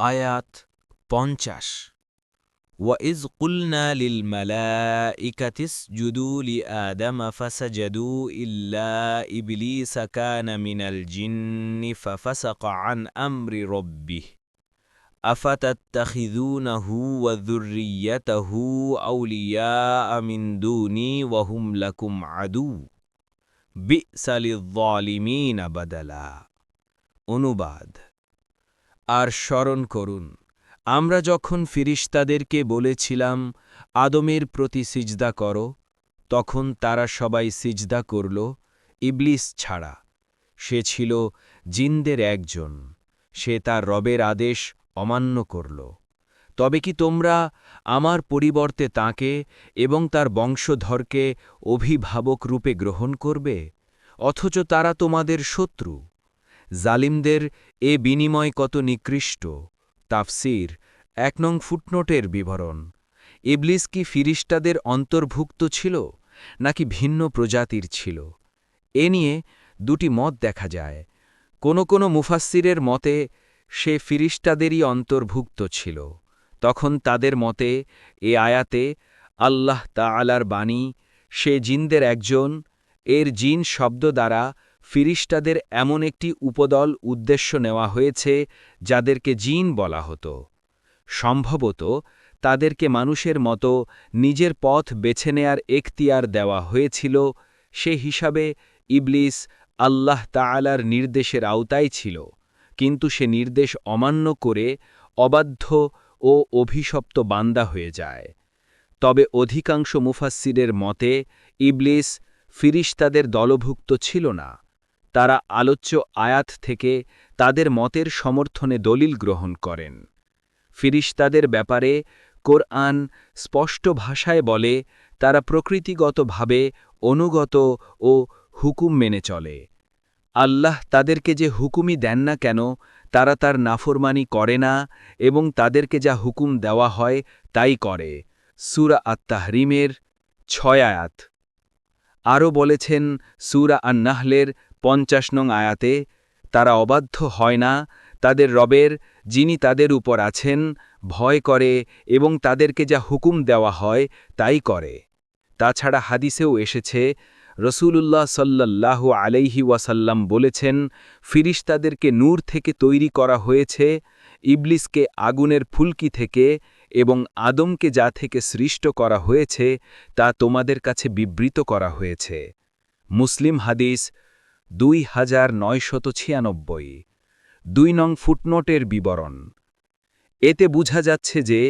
আয়াত ৫০ وَإِذْ قُلْنَا لِلْمَلَائِكَةِ اسْجُدُوا لِآدَمَ فَسَجَدُوا إِلَّا إِبْلِيسَ كَانَ مِنَ الْجِنِّ فَفَسَقَ عَنْ أَمْرِ رَبِّهِ أَفَتَتَّخِذُونَهُ وَذُرِّيَّتَهُ أَوْلِيَاءَ مِنْ دُونِي وَهُمْ لَكُمْ عَدُوٌّ بِئْسَ لِلظَّالِمِينَ بَدَلًا। অনুবাদ। আর স্মরণ করুন, আমরা যখন ফিরিশতাদেরকে বলেছিলাম আদমের প্রতি সিজদা করো, তখন তারা সবাই সিজদা করল, ইবলিস ছাড়া। সে ছিল জিনদের একজন। সে তার রবের আদেশ অমান্য করল। তবে কি তোমরা আমার পরিবর্তে তাকে এবং তার বংশধরকে অভিভাবক রূপে গ্রহণ করবে, অথচ তারা তোমাদের শত্রু? জালিমদের এ বিনিময় কত নিকৃষ্ট। তাফসীর ১ নং ফুটনোটের বিবরণ। ইবলিস কি ফিরিশতাদের অন্তর্ভুক্ত ছিল নাকি ভিন্ন প্রজাতির ছিল? এ নিয়ে দুটি মত দেখা যায়। কোনো মুফাসসিরের মতে সে ফিরিশতাদেরই অন্তর্ভুক্ত ছিল। তখন তাদের মতে এ আয়াতে আল্লাহ তাআলার বাণী, সে জিনদের একজন, এর জিন শব্দ দ্বারা ফিরিশতাদের এমন একটি উপদল উদ্দেশ্য নেওয়া হয়েছে যাদেরকে জিন বলা হতো। সম্ভবত তাদেরকে মানুষের মতো নিজের পথ বেছে নেয়ার এখতিয়ার দেওয়া হয়েছিল। সে হিসাবে ইবলিস আল্লাহ তাআলার নির্দেশের আওতায় ছিল, কিন্তু সে নির্দেশ অমান্য করে অবাধ্য ও অভিশপ্ত বান্দা হয়ে যায়। তবে অধিকাংশ মুফাসসিরের মতে ইবলিস ফিরিশতাদের দলভুক্ত ছিল না। তারা আলোচ্য আয়াত থেকে তাদের মতের সমর্থনে দলিল গ্রহণ করেন। ফিরিশতাদের ব্যাপারে কোরআন স্পষ্ট ভাষায় বলে, তারা প্রকৃতিগতভাবে অনুগত ও হুকুম মেনে চলে। আল্লাহ তাদেরকে যে হুকুমই দেন না কেন, তারা তার নাফরমানি করে না এবং তাদেরকে যা হুকুম দেওয়া হয় তাই করে। সূরা আত-তাহরিমের ৬ আয়াত। আরও বলেছেন সূরা আন-নাহলের ৫০ নং আয়াতে, তারা অবাধ্য হয় না তাদের রবের, যিনি তাদের উপর আছেন, ভয় করে এবং তাদেরকে যা হুকুম দেওয়া হয় তাই করে। তাছাড়া হাদিসেও এসেছে, রসূলুল্লাহ সাল্লাল্লাহু আলাইহি ওয়াসাল্লাম বলেছেন, ফিরিশতাদেরকে নূর থেকে তৈরি করা হয়েছে, ইবলিসকে আগুনের ফুলকি থেকে এবং আদমকে যা থেকে সৃষ্ট করা হয়েছে তা তোমাদের কাছে বিবৃত করা হয়েছে। মুসলিম হাদিস ২৯৯৬। ২ নং ফুটনোটের বিবরণ। এতে বোঝা যাচ্ছে যে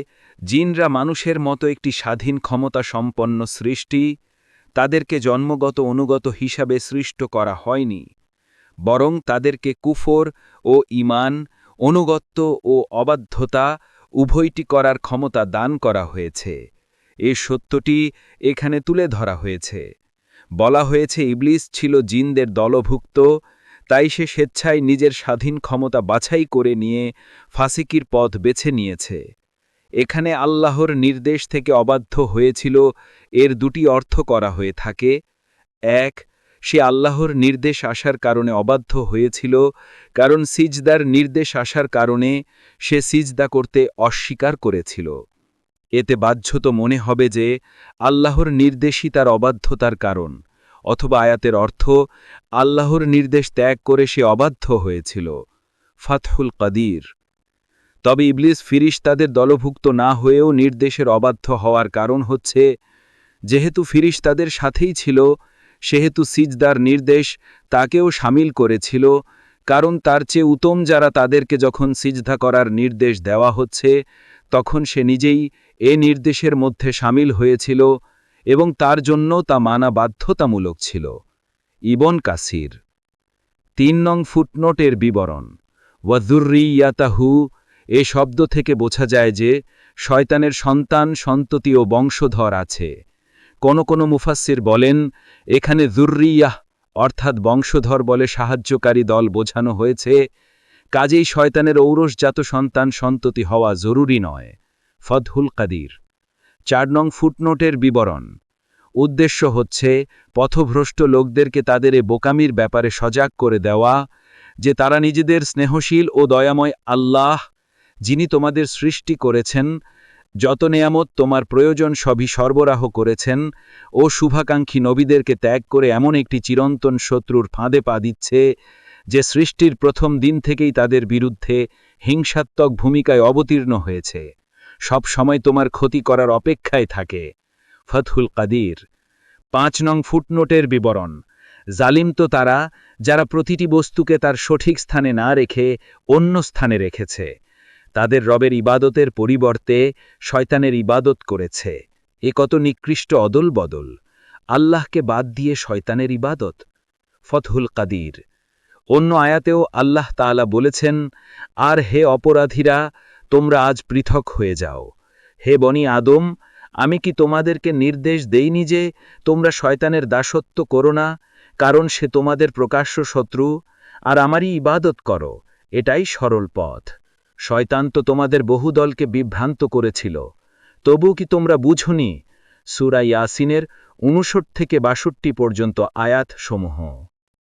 জিনরা মানুষের মতো একটি স্বাধীন ক্ষমতা সম্পন্ন সৃষ্টি। তাদেরকে জন্মগত অনুগত হিসাবে সৃষ্ট করা হয়নি, বরং তাদেরকে কুফর ও ঈমান, অনুগত্য ও অবাধ্যতা উভয়টি করার ক্ষমতা দান করা হয়েছে। এ সত্যটি এখানে তুলে ধরা হয়েছে। বলা হয়েছে ইবলিস ছিল জিনদের দলভুক্ত, তাই সে স্বেচ্ছায় নিজের স্বাধীন ক্ষমতা বাছাই করে নিয়ে ফাসিকির পথ বেছে নিয়েছে। এখানে আল্লাহর নির্দেশ থেকে অবাধ্য হয়েছিল, এর দুটি অর্থ করা হয়ে থাকে। ১. সে আল্লাহর নির্দেশ আসার কারণে অবাধ্য হয়েছিল, কারণ সিজদার নির্দেশ আসার কারণে সে সিজদা করতে অস্বীকার করেছিল। এতে বাধ্যত মনে হবে যে আল্লাহর নির্দেশই তার অবাধ্যতার কারণ, অথবা আয়াতের অর্থ আল্লাহর নির্দেশ ত্যাগ করে সে অবাধ্য হয়েছিল। ফাতহুল কাদির। তবে ইবলিস ফিরিশতাদের দলভুক্ত না হয়েও নির্দেশের অবাধ্য হওয়ার কারণ হচ্ছে, যেহেতু ফিরিশতাদের সাথেই ছিল, সেহেতু সিজদার নির্দেশ তাকেও শামিল করেছিল, কারণ তার চেয়ে উত্তম যারা তাদেরকে যখন সিজদা করার নির্দেশ দেওয়া হচ্ছে তখন সে নিজেই এ নির্দেশের মধ্যে শামিল হয়েছিল এবং তার জন্য তা মানা বাধ্যতামূলক ছিল। ইবন কাসির ৩ নং ফুটনোটের বিবরণ। ওয়াযুররিয়াতাহু এ শব্দ থেকে বোঝা যায় যে শয়তানের সন্তান, সন্ততি ও বংশধর আছে। কোনো মুফাসসির বলেন, এখানে যুররিয়াহ অর্থাৎ বংশধর বলে সাহায্যকারী দল বোঝানো হয়েছে, কাজেই শয়তানের ঔরসজাত সন্তান সন্ততি হওয়া জরুরি নয়। ফতহুল কাদির ৪ নং ফুটনোটের বিবরণ। উদ্দেশ্য হচ্ছে পথভ্রষ্ট লোকদেরকে তাদের এ বোকামির ব্যাপারে সজাগ করে দেওয়া যে তারা নিজেদের স্নেহশীল ও দয়াময় আল্লাহ, যিনি তোমাদের সৃষ্টি করেছেন, যত নেয়ামত তোমার প্রয়োজন সবই সরবরাহ করেছেন, ও শুভাকাঙ্ক্ষী নবীদেরকে ত্যাগ করে এমন একটি চিরন্তন শত্রুর ফাঁদে পা দিচ্ছে, যে সৃষ্টির প্রথম দিন থেকেই তাদের বিরুদ্ধে হিংসাত্মক ভূমিকায় অবতীর্ণ হয়েছে, সব সময় তোমার ক্ষতি করার অপেক্ষায় থাকে। ফতহুল কাদির ৫ নং ফুটনোটের বিবরণ। জালিম তো তারা, যারা প্রতিটি বস্তুকে তার সঠিক স্থানে না রেখে অন্য স্থানে রেখেছে, তাদের রবের ইবাদতের পরিবর্তে শয়তানের ইবাদত করেছে। এ কত নিকৃষ্ট অদল বদল! আল্লাহকে বাদ দিয়ে শয়তানের ইবাদত। ফতহুল কাদির। অন্য আয়াতেও আল্লাহ তাআলা বলেছেন, আর হে অপরাধীরা, তোমরা আজ পৃথক হয়ে যাও। হে বনি আদম, আমি কি তোমাদেরকে নির্দেশ দেইনি যে তোমরা শয়তানের দাসত্ব করো না, কারণ সে তোমাদের প্রকাশ্য শত্রু, আর আমারই ইবাদত করো, এটাই সরল পথ। শয়তান তো তোমাদের বহু দলকে বিভ্রান্ত করেছিল, তবু কি তোমরা বুঝনি? সূরা ইয়াসিনের ৫৯ থেকে ৬২ পর্যন্ত আয়াত সমূহ।